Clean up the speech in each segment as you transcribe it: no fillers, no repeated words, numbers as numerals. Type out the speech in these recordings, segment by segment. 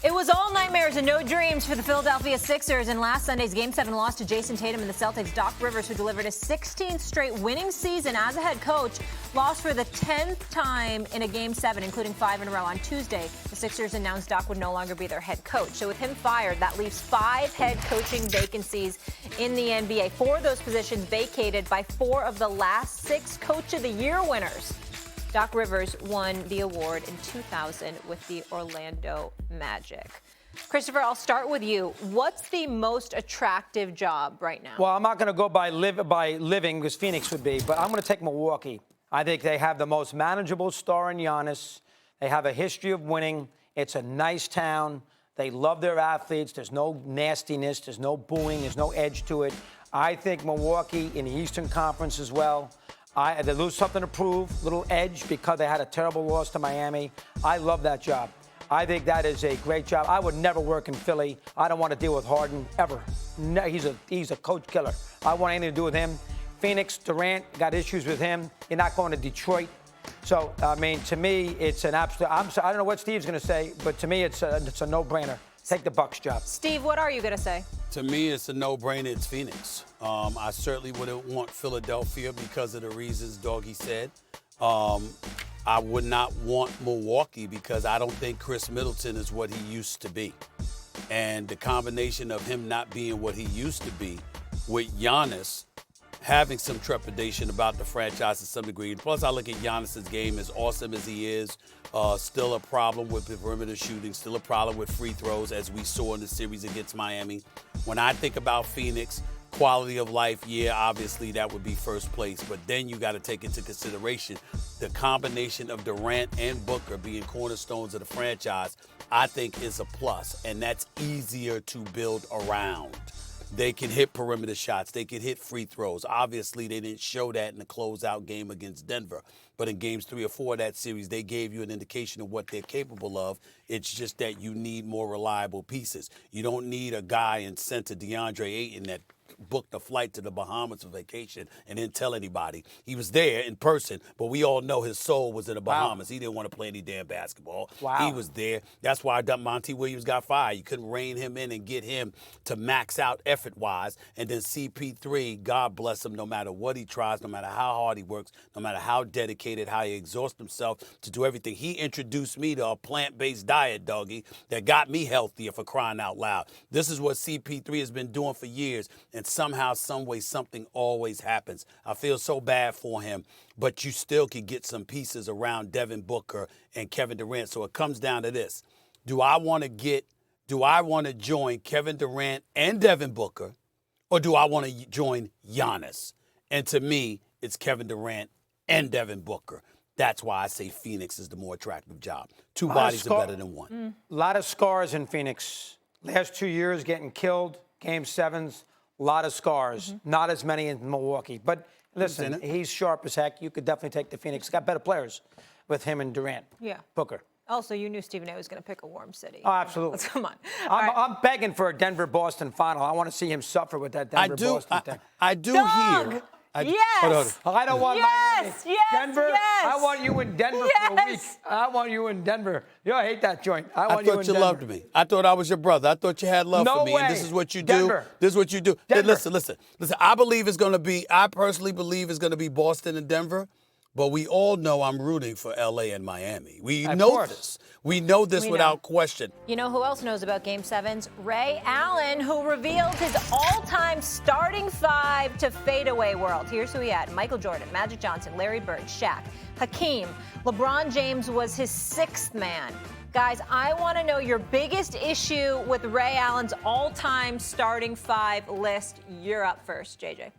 It was all nightmares and no dreams for the Philadelphia Sixers in last Sunday's Game 7 loss to Jason Tatum and the Celtics. Doc Rivers, who delivered a 16th straight winning season as a head coach, lost for the 10th time in a Game 7, including 5 in a row. On Tuesday, the Sixers announced Doc would no longer be their head coach. So with him fired, that leaves 5 head coaching vacancies in the NBA. 4 of those positions vacated by 4 of the last 6 Coach of the Year winners. Doc Rivers won the award in 2000 with the Orlando Magic. Christopher, I'll start with you. What's the most attractive job right now? Well, I'm not going to go by living, because Phoenix would be, but I'm going to take Milwaukee. I think they have the most manageable star in Giannis. They have a history of winning. It's a nice town. They love their athletes. There's no nastiness. There's no booing. There's no edge to it. I think Milwaukee in the Eastern Conference as well. They lose something to prove, little edge, because they had a terrible loss to Miami. I love that job. I think that is a great job. I would never work in Philly. I don't want to deal with Harden ever. No, he's a coach killer. I don't want anything to do with him. Phoenix, Durant, got issues with him. You're not going to Detroit. So, I mean, to me, it's an absolute. I don't know what Steve's going to say, but to me, it's a no-brainer. Take the Bucks job. Steve, what are you going to say? To me, it's a no-brainer. It's Phoenix. I certainly wouldn't want Philadelphia because of the reasons Doggy said. I would not want Milwaukee because I don't think Chris Middleton is what he used to be. And the combination of him not being what he used to be with Giannis having some trepidation about the franchise to some degree. Plus, I look at Giannis's game, as awesome as he is, still a problem with perimeter shooting, still a problem with free throws, as we saw in the series against Miami. When I think about Phoenix, quality of life, yeah, obviously that would be first place. But then you got to take into consideration the combination of Durant and Booker being cornerstones of the franchise, I think is a plus. And that's easier to build around. They can hit perimeter shots. They can hit free throws. Obviously, they didn't show that in the closeout game against Denver. But in games 3 or 4 of that series, they gave you an indication of what they're capable of. It's just that you need more reliable pieces. You don't need a guy in center, DeAndre Ayton, that booked a flight to the Bahamas for vacation and didn't tell anybody. He was there in person, but we all know his soul was in the Bahamas. Wow. He didn't want to play any damn basketball. Wow. He was there. That's why Monty Williams got fired. You couldn't rein him in and get him to max out effort-wise. And then CP3, God bless him, no matter what he tries, no matter how hard he works, no matter how dedicated, how he exhausts himself to do everything. He introduced me to a plant-based diet, Doggy, that got me healthier, for crying out loud. This is what CP3 has been doing for years. And somehow, some way, something always happens. I feel so bad for him, but you still can get some pieces around Devin Booker and Kevin Durant. So it comes down to this. Do I want to join Kevin Durant and Devin Booker, or do I want to join Giannis? And to me, it's Kevin Durant and Devin Booker. That's why I say Phoenix is the more attractive job. 2 bodies are better than one. A lot of scars in Phoenix. Last 2 years getting killed, Game 7s. A lot of scars, not as many in Milwaukee. But listen, he's sharp as heck. You could definitely take the Phoenix. Got better players with him and Durant. Yeah. Booker. Also, you knew Stephen A was going to pick a warm city. Oh, absolutely. Come on. I'm begging for a Denver-Boston final. I want to see him suffer with that Denver-Boston thing. I do hear. Yes. I don't want Miami. Yes. Denver. Yes. I want you in Denver for a week. I want you in Denver. I hate that joint. I thought you loved me. I thought I was your brother. I thought you had love for me. Way. And this is what you Denver. do. This is what you do. Denver. Listen. I personally believe it's going to be Boston and Denver. But we all know I'm rooting for L.A. and Miami. We know this. We know this without question. You know who else knows about Game 7s? Ray Allen, who revealed his all-time starting 5 to fadeaway world. Here's who he had. Michael Jordan, Magic Johnson, Larry Bird, Shaq, Hakeem. LeBron James was his 6th man. Guys, I want to know your biggest issue with Ray Allen's all-time starting 5 list. You're up first, JJ.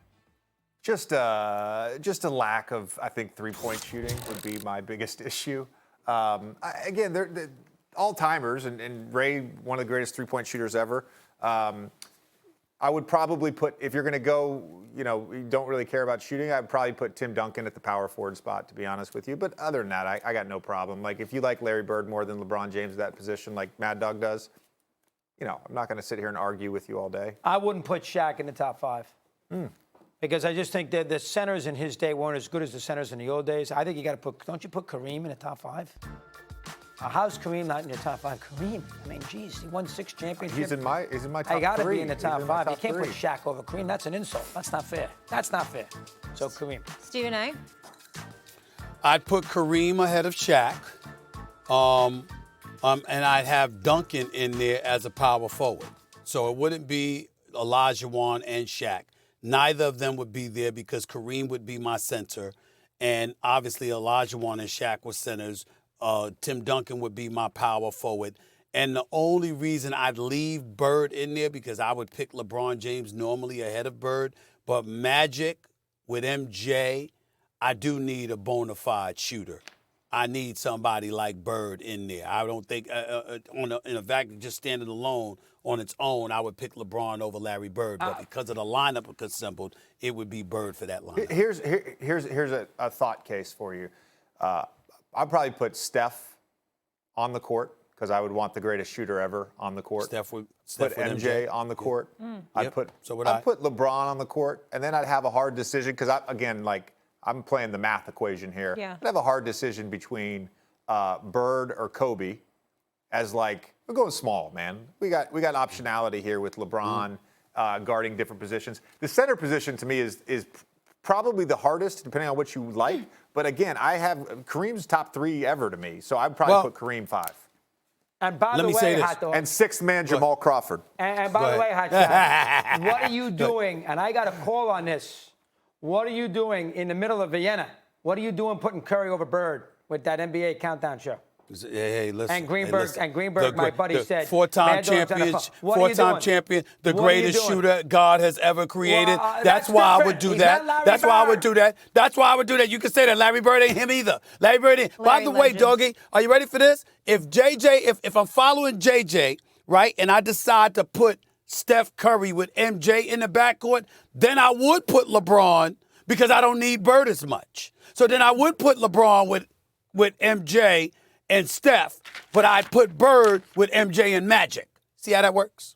Just a lack of, I think, three-point shooting would be my biggest issue. Again, they're all-timers, and Ray, one of the greatest three-point shooters ever. I would probably put, if you're going to go, you don't really care about shooting, I'd probably put Tim Duncan at the power forward spot, to be honest with you. But other than that, I got no problem. Like, if you like Larry Bird more than LeBron James at that position, like Mad Dog does, I'm not going to sit here and argue with you all day. I wouldn't put Shaq in the top 5. Because I just think that the centers in his day weren't as good as the centers in the old days. I think you got to don't you put Kareem in the top 5? How's Kareem not in your top 5? Kareem, I mean, geez, he won 6 championships. He's in my top 3. I got to be in the top 5. You can't three. put Shaq over Kareem. That's an insult. That's not fair. That's not fair. So Kareem. Stephen A. I'd put Kareem ahead of Shaq, and I'd have Duncan in there as a power forward. So it wouldn't be Olajuwon and Shaq. Neither of them would be there because Kareem would be my center, and obviously Olajuwon and Shaq were centers. Tim Duncan would be my power forward. And the only reason I'd leave Bird in there because I would pick LeBron James normally ahead of Bird, but Magic with MJ, I do need a bona fide shooter. I need somebody like Bird in there. I don't think in a vacuum, just standing alone on its own, I would pick LeBron over Larry Bird. But because of the lineup assembled, it would be Bird for that lineup. Here's a thought case for you. I'd probably put Steph on the court because I would want the greatest shooter ever on the court. Steph put with MJ on the court. I'd put I'd put LeBron on the court, and then I'd have a hard decision because I'm playing the math equation here. Yeah. I'd have a hard decision between Bird or Kobe. We're going small, man. We got optionality here with LeBron guarding different positions. The center position to me is probably the hardest, depending on what you like. But again, I have Kareem's top 3 ever to me, so I'd probably put Kareem 5. And by the way, Hot Dog, And 6th man Jamal Crawford. and by the way, Hot Dog, what are you doing? And I got a call on this. What are you doing in the middle of Vienna? What are you doing putting Curry over Bird with that NBA countdown show? Hey, listen. And Greenberg, my buddy said, four-time champion, the greatest shooter God has ever created. Well, that's why I would do that. That's why I would do that. That's why I would do that. You can say that Larry Bird ain't him either. Larry Bird ain't. By the way, Doggy, are you ready for this? If I'm following JJ, right, and I decide to put Steph Curry with MJ in the backcourt, then I would put LeBron because I don't need Bird as much. So then I would put LeBron with MJ and Steph, but I'd put Bird with MJ and Magic. See how that works?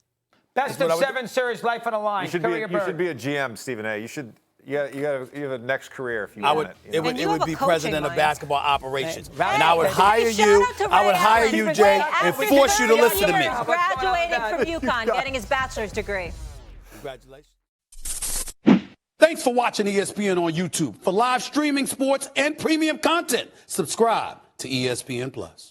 Best of 7 series, life on the line. You should be a GM, Stephen A. You have a next career if you want it. It would be president of basketball operations, Right. and I would hire you. I would hire you, Jay, and force you to listen to me. Graduating from UConn, getting his bachelor's degree. Congratulations. Thanks for watching ESPN on YouTube. For live streaming sports and premium content, subscribe to ESPN Plus.